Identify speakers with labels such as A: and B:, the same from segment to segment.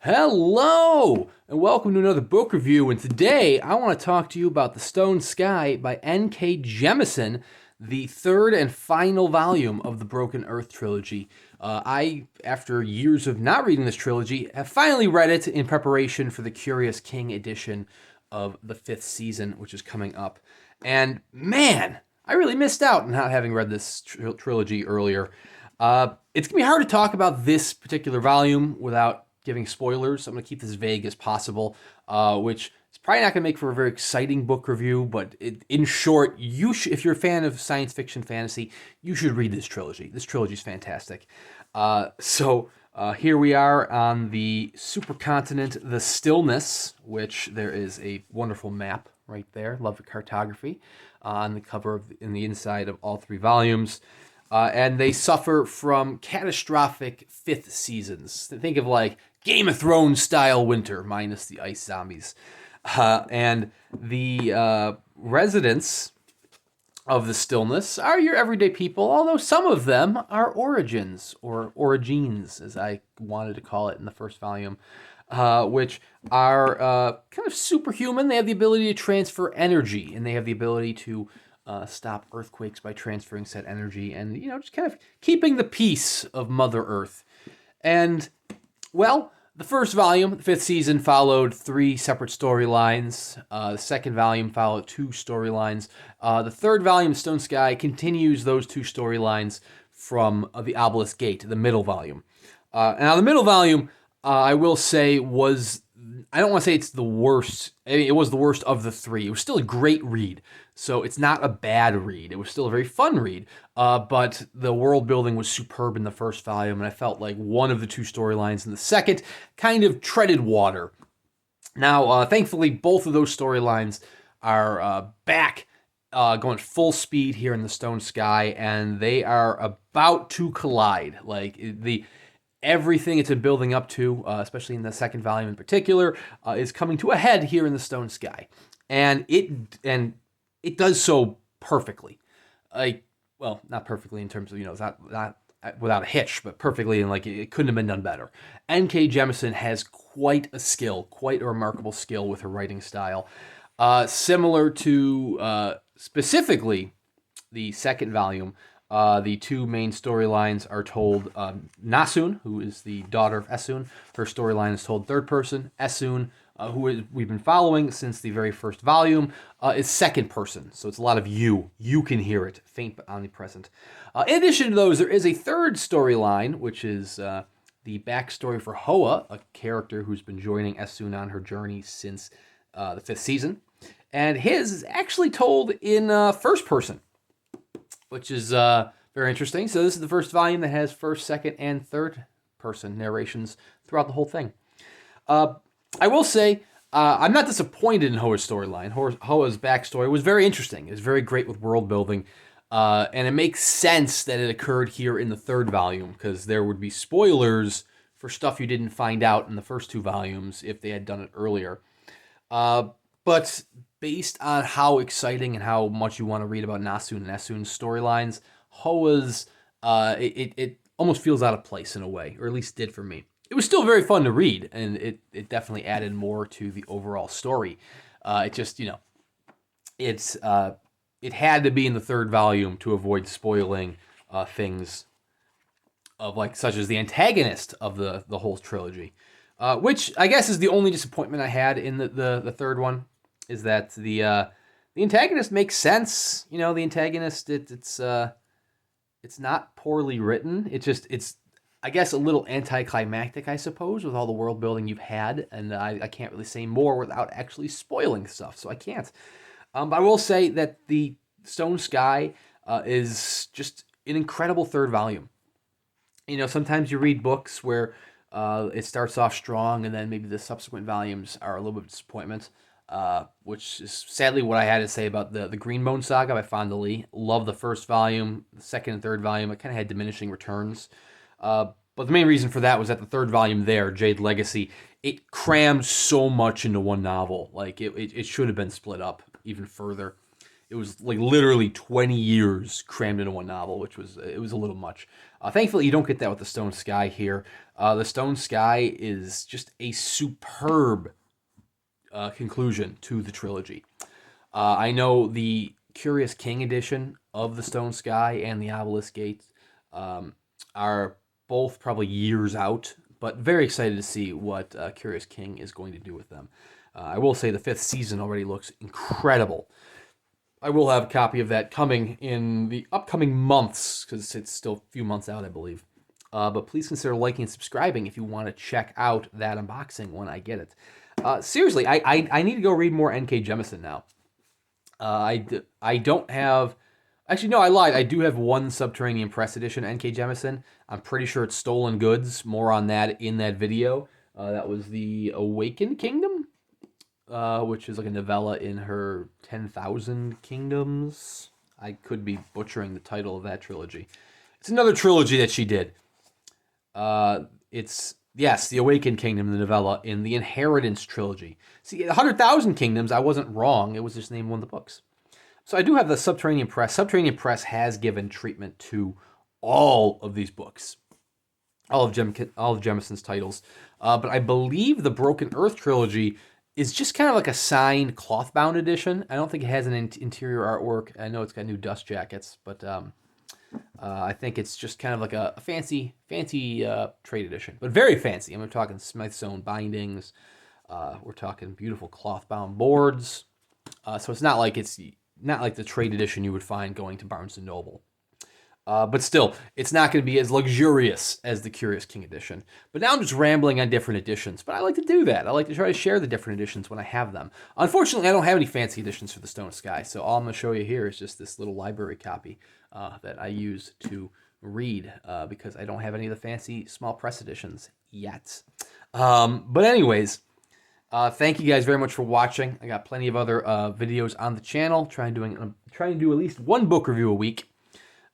A: Hello, and welcome to another book review. And today I want to talk to you about The Stone Sky by NK Jemisin, the third and final volume of the Broken Earth Trilogy. After years of not reading this trilogy, have finally read it in preparation for the Curious King edition of the fifth season, which is coming up. And man, I really missed out on not having read this trilogy earlier. It's going to be hard to talk about this particular volume without giving spoilers. I'm going to keep this vague as possible, which is probably not going to make for a very exciting book review, but in short, if you're a fan of science fiction fantasy, you should read this trilogy. This trilogy is fantastic. Here we are on the supercontinent, the Stillness, which there is a wonderful map right there. Love the cartography on the cover in the inside of all three volumes. And they suffer from catastrophic fifth seasons. Think of like Game of Thrones style winter minus the ice zombies. And the residents of the Stillness are your everyday people, although some of them are origins, or origines, as I wanted to call it in the first volume, which are kind of superhuman. They have the ability to transfer energy, and they have the ability to stop earthquakes by transferring said energy, and just kind of keeping the peace of Mother Earth. And well, the first volume, the fifth season, followed three separate storylines. The second volume followed two storylines. The third volume, Stone Sky, continues those two storylines from the Obelisk Gate, the middle volume. Now, the middle volume, I will say, I don't want to say it's the worst. I mean, it was the worst of the three. It was still a great read. So it's not a bad read. It was still a very fun read. But the world building was superb in the first volume, and I felt like one of the two storylines in the second kind of treaded water. Now, thankfully, both of those storylines are back going full speed here in the Stone Sky, and they are about to collide. Everything it's been building up to, especially in the second volume in particular, is coming to a head here in the Stone Sky, and it does so perfectly. Not perfectly in terms of it's not without a hitch, but perfectly, and it couldn't have been done better. N.K. Jemisin has quite a remarkable skill with her writing style, similar to specifically the second volume. The two main storylines are told Nasun, who is the daughter of Esun. Her storyline is told third person. Esun, we've been following since the very first volume, is second person. So it's a lot of you. You can hear it, faint but omnipresent. In addition to those, there is a third storyline, which is the backstory for Hoa, a character who's been joining Esun on her journey since the fifth season. And his is actually told in first person, which is very interesting. So this is the first volume that has first, second, and third person narrations throughout the whole thing. I will say, I'm not disappointed in Hoa's storyline. Hoa's backstory was very interesting. It was very great with world building. And it makes sense that it occurred here in the third volume, because there would be spoilers for stuff you didn't find out in the first two volumes if they had done it earlier. But based on how exciting and how much you want to read about Nasun and Esun's storylines, Hoa's, it almost feels out of place in a way, or at least did for me. It was still very fun to read, and it definitely added more to the overall story. It just, it had to be in the third volume to avoid spoiling things of such as the antagonist of the whole trilogy, which I guess is the only disappointment I had in the third one. Is that the antagonist makes sense? The antagonist, it's not poorly written. It's I guess a little anticlimactic, I suppose, with all the world building you've had, and I can't really say more without actually spoiling stuff, so I can't. But I will say that the Stone Sky is just an incredible third volume. Sometimes you read books where it starts off strong, and then maybe the subsequent volumes are a little bit of disappointment. Which is sadly what I had to say about the Greenbone Saga by Fonda Lee. Love the first volume, the second and third volume. It kind of had diminishing returns. But the main reason for that was that the third volume there, Jade Legacy, it crammed so much into one novel. It should have been split up even further. It was literally 20 years crammed into one novel, which was a little much. Thankfully, you don't get that with the Stone Sky here. The Stone Sky is just a superb conclusion to the trilogy. I know the Curious King edition of the Stone Sky and the Obelisk Gates are both probably years out, but very excited to see what Curious King is going to do with them. I will say the 5th season already looks incredible. I will have a copy of that coming in the upcoming months, because it's still a few months out, I believe. But please consider liking and subscribing if you want to check out that unboxing when I get it. Seriously, I need to go read more NK Jemisin now. I don't have... Actually, no, I lied. I do have one Subterranean Press edition NK Jemisin. I'm pretty sure it's stolen goods. More on that in that video. That was the Awakened Kingdom, which is like a novella in her 10,000 Kingdoms. I could be butchering the title of that trilogy. It's another trilogy that she did. It's, yes, the Awakened Kingdom, the novella, in the Inheritance trilogy. See, 100,000 Kingdoms, I wasn't wrong. It was just named one of the books. So I do have the Subterranean Press. Subterranean Press has given treatment to all of these books. All of Jemisin's titles. But I believe the Broken Earth Trilogy is just kind of like a signed cloth-bound edition. I don't think it has an interior artwork. I know it's got new dust jackets, but I think it's just kind of like a fancy trade edition. But very fancy. I'm talking Smithsonian bindings. We're talking beautiful cloth-bound boards. So it's not like the trade edition you would find going to Barnes & Noble. But still, it's not going to be as luxurious as the Curious King edition. But now I'm just rambling on different editions. But I like to do that. I like to try to share the different editions when I have them. Unfortunately, I don't have any fancy editions for the Stone Sky. So all I'm going to show you here is just this little library copy that I use to read because I don't have any of the fancy small press editions yet. But anyways, thank you guys very much for watching. I got plenty of other videos on the channel. Trying to do at least one book review a week.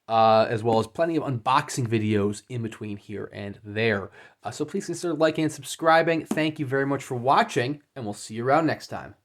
A: As well as plenty of unboxing videos in between here and there. So please consider liking and subscribing. Thank you very much for watching, and we'll see you around next time.